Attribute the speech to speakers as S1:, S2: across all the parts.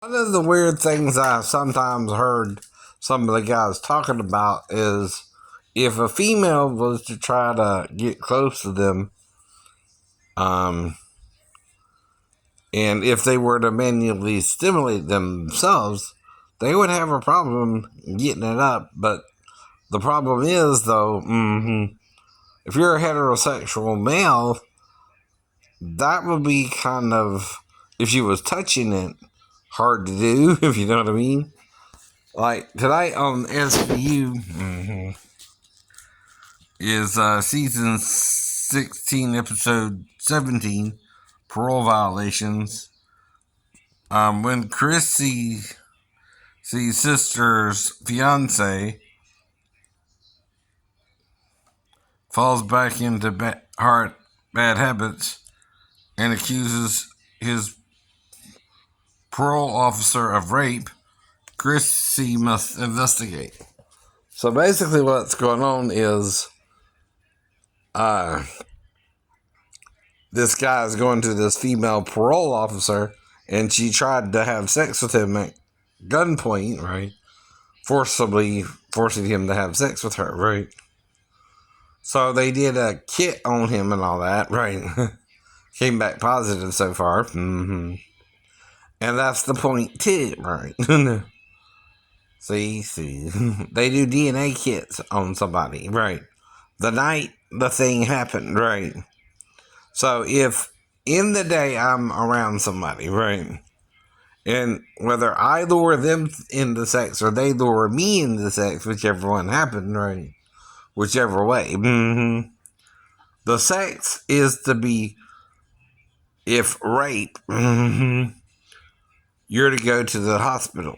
S1: One of the weird things I sometimes heard some of the guys talking about is if a female was to try to get close to them, um, and if they were to manually stimulate themselves, they would have a problem getting it up. But the problem is, though, if you're a heterosexual male, that would be kind of, if you was touching it, hard to do, if you know what I mean. Like tonight on SVU is season 16, episode 17, parole violations. When Chrissy's sister's fiance falls back into bad habits and accuses his parole officer of rape, Chrissy must investigate. So basically, what's going on is uh, this guy is going to this female parole officer, and she tried to have sex with him at gunpoint, right? Forcibly forcing him to have sex with her, right? So they did a kit on him and all that, right? Came back positive so far. And that's the point too, right? see. They do DNA kits on somebody, right? The night the thing happened, right? So if in the day I'm around somebody, right? And whether I lure them into sex or they lure me into sex, whichever one happened, right? Whichever way. The sex is to be, if rape, you're to go to the hospital.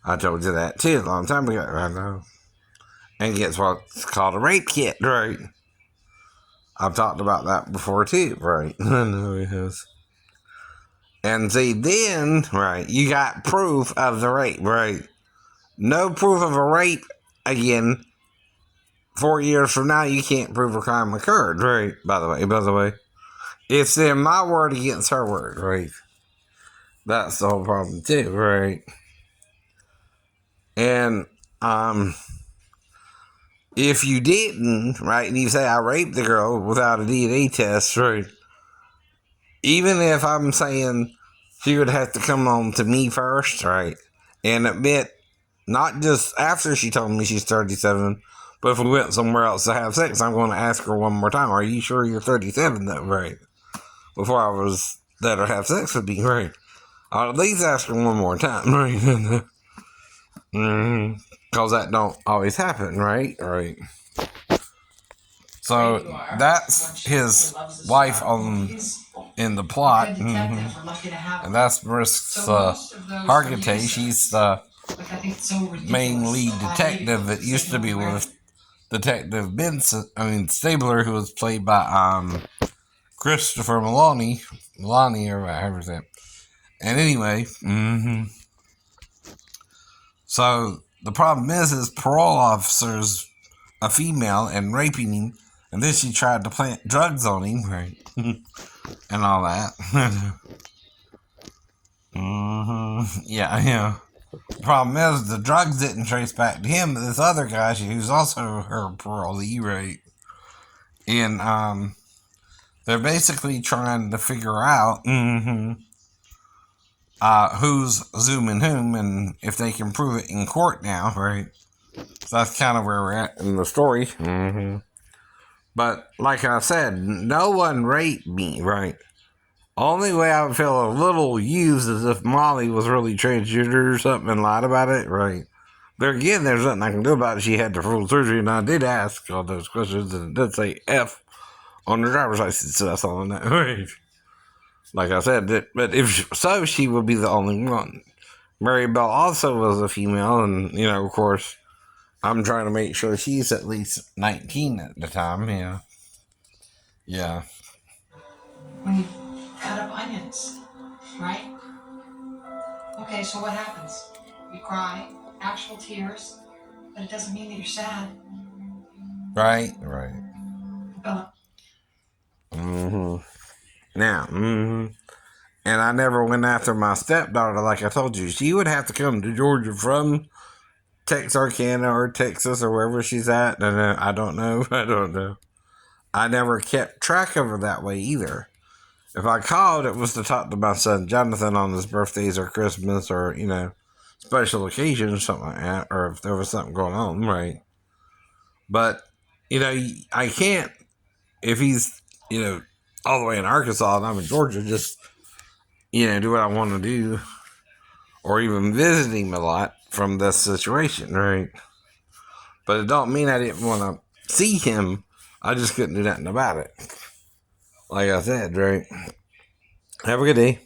S1: I told you that too a long time ago, I know. And gets what's called a rape kit, right? I've talked about that before too, right? I know it has. And see, then, right, you got proof of the rape, right? No proof of a rape, again, 4 years from now, you can't prove a crime occurred, right? By the way. It's in my word against her word, right? That's the whole problem, too, right? And, if you didn't, right, and you say I raped the girl without a DNA test, right? Even if I'm saying she would have to come on to me first, right? And admit, not just after she told me she's 37, but if we went somewhere else to have sex, I'm going to ask her one more time, are you sure you're 37 though, right? Before I was let her have sex with me, right? I'll at least ask her one more time, right? Because that don't always happen, right? Right. So that's his wife on in the plot, and that's Marissa Hargitay. She's the main lead detective that used to be with Detective Stabler, who was played by Christopher Meloni, or whatever that. And anyway, so the problem is his parole officer's a female and raping him, and then she tried to plant drugs on him, right? And all that. Yeah. The problem is the drugs didn't trace back to him, but this other guy, who's also her parolee, right? And they're basically trying to figure out who's zooming whom, and if they can prove it in court now, right? So that's kind of where we're at in the story. But like I said, no one raped me, right? Only way I would feel a little used is if Molly was really transgender or something and lied about it, right? There again, there's nothing I can do about it. She had the full surgery, and I did ask all those questions, and it did say F on her driver's license, so that's all I know, right? Like I said, but if so, she would be the only one. Mary Bell also was a female, and, of course, I'm trying to make sure she's at least 19 at the time, yeah. Yeah.
S2: When you cut up onions, right? Okay, so what happens? You cry, actual tears, but it doesn't mean that you're sad.
S1: Right.
S2: But
S1: Now, And I never went after my stepdaughter like I told you. She would have to come to Georgia from Texarkana or Texas or wherever she's at. And I don't know. I don't know. I never kept track of her that way either. If I called, it was to talk to my son Jonathan on his birthdays or Christmas or, special occasions, something like that, or if there was something going on, right? But, I can't, if he's, all the way in Arkansas and I'm in Georgia, just, do what I want to do, or even visit him a lot from this situation, right? But it don't mean I didn't want to see him. I just couldn't do nothing about it. Like I said, right? Have a good day.